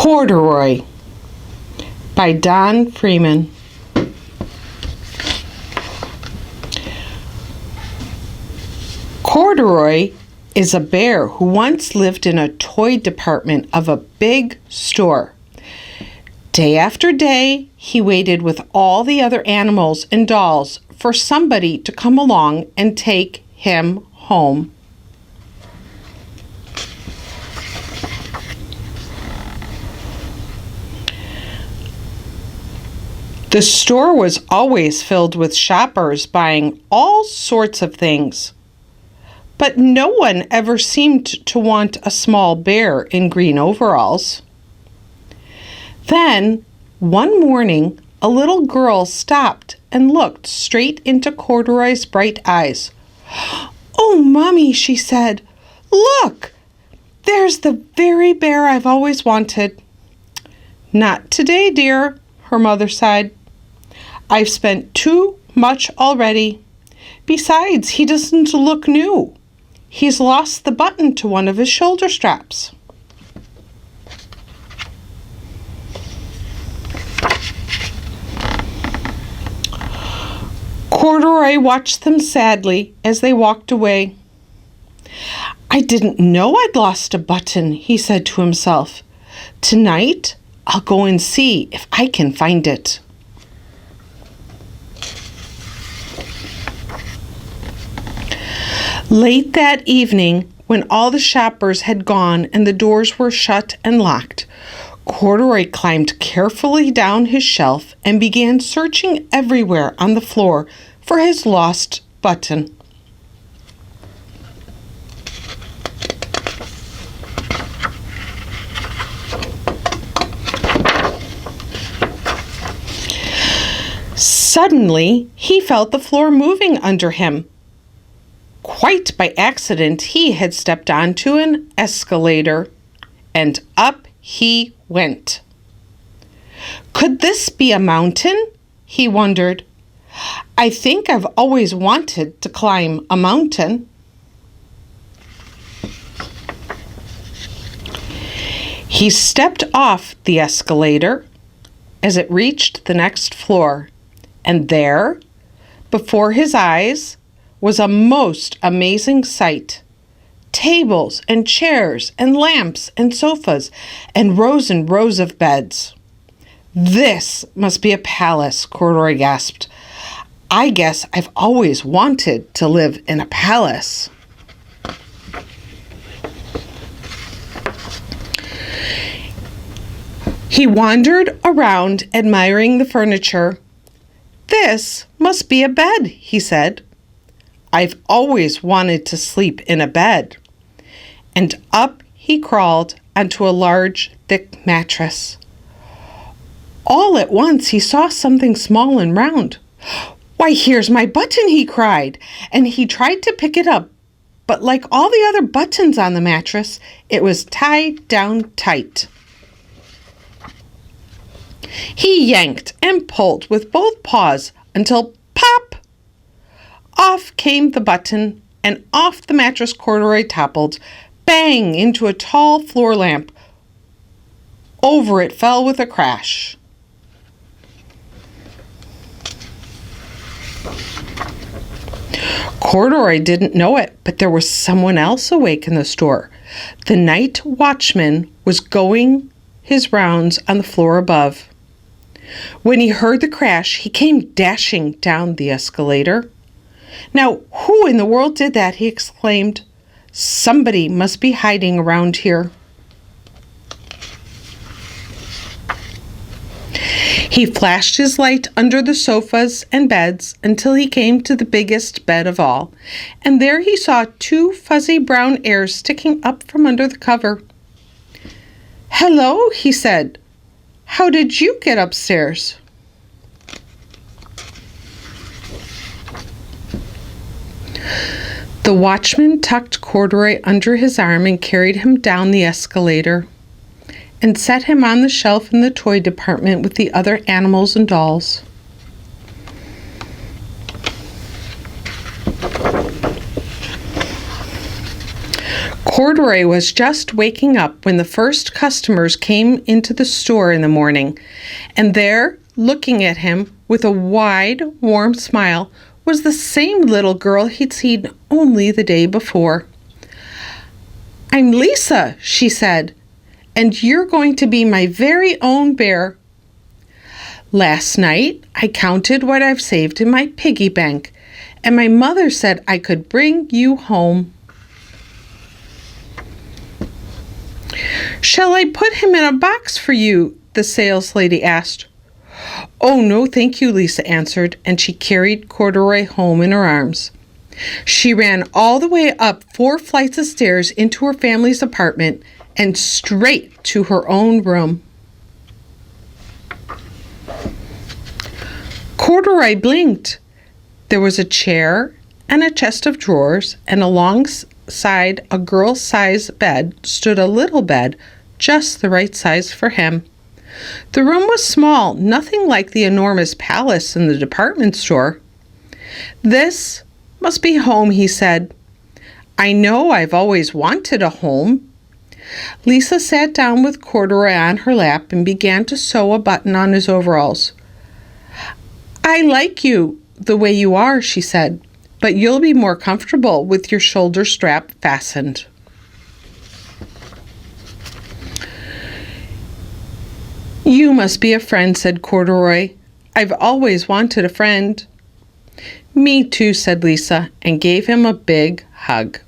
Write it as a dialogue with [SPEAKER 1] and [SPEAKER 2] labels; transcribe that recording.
[SPEAKER 1] Corduroy by Don Freeman. Corduroy is a bear who once lived in a toy department of a big store. Day after day, he waited with all the other animals and dolls for somebody to come along and take him home. The store was always filled with shoppers buying all sorts of things. But no one ever seemed to want a small bear in green overalls. Then, one morning, a little girl stopped and looked straight into Corduroy's bright eyes. "Oh, Mommy," she said, "look! There's the very bear I've always wanted." "Not today, dear," her mother sighed. "I've spent too much already. Besides, he doesn't look new. He's lost the button to one of his shoulder straps." Corduroy watched them sadly as they walked away. "I didn't know I'd lost a button," he said to himself. "Tonight, I'll go and see if I can find it." Late that evening, when all the shoppers had gone and the doors were shut and locked, Corduroy climbed carefully down his shelf and began searching everywhere on the floor for his lost button. Suddenly, he felt the floor moving under him. Quite by accident, he had stepped onto an escalator, and up he went. Could this be a mountain? He wondered. I think I've always wanted to climb a mountain. He stepped off the escalator as it reached the next floor, and there, before his eyes, was a most amazing sight. Tables and chairs and lamps and sofas and rows of beds. "This must be a palace," Corduroy gasped. "I guess I've always wanted to live in a palace." He wandered around admiring the furniture. "This must be a bed," he said. "I've always wanted to sleep in a bed." And up he crawled onto a large, thick mattress. All at once he saw something small and round. "Why, here's my button," he cried, and he tried to pick it up, but like all the other buttons on the mattress, it was tied down tight. He yanked and pulled with both paws until pop! Off came the button, and off the mattress Corduroy toppled, bang into a tall floor lamp. Over it fell with a crash. Corduroy didn't know it, but there was someone else awake in the store. The night watchman was going his rounds on the floor above. When he heard the crash, he came dashing down the escalator. "Now, who in the world did that?" he exclaimed. "Somebody must be hiding around here." He flashed his light under the sofas and beds until he came to the biggest bed of all, and there he saw two fuzzy brown hairs sticking up from under the cover. "Hello," he said. "How did you get upstairs?" The watchman tucked Corduroy under his arm and carried him down the escalator and set him on the shelf in the toy department with the other animals and dolls. Corduroy was just waking up when the first customers came into the store in the morning, and there, looking at him with a wide, warm smile, was the same little girl he'd seen only the day before. "I'm Lisa," she said, "and you're going to be my very own bear. Last night, I counted what I've saved in my piggy bank, and my mother said I could bring you home." "Shall I put him in a box for you?" the saleslady asked. "Oh, no, thank you," Lisa answered, and she carried Corduroy home in her arms. She ran all the way up 4 flights of stairs into her family's apartment and straight to her own room. Corduroy blinked. There was a chair and a chest of drawers, and alongside a girl-sized bed stood a little bed, just the right size for him. The room was small, nothing like the enormous palace in the department store. "This must be home," he said. "I know I've always wanted a home." Lisa sat down with Corduroy on her lap and began to sew a button on his overalls. "I like you the way you are," she said, "but you'll be more comfortable with your shoulder strap fastened." "You must be a friend," said Corduroy. "I've always wanted a friend." "Me too," said Lisa, and gave him a big hug.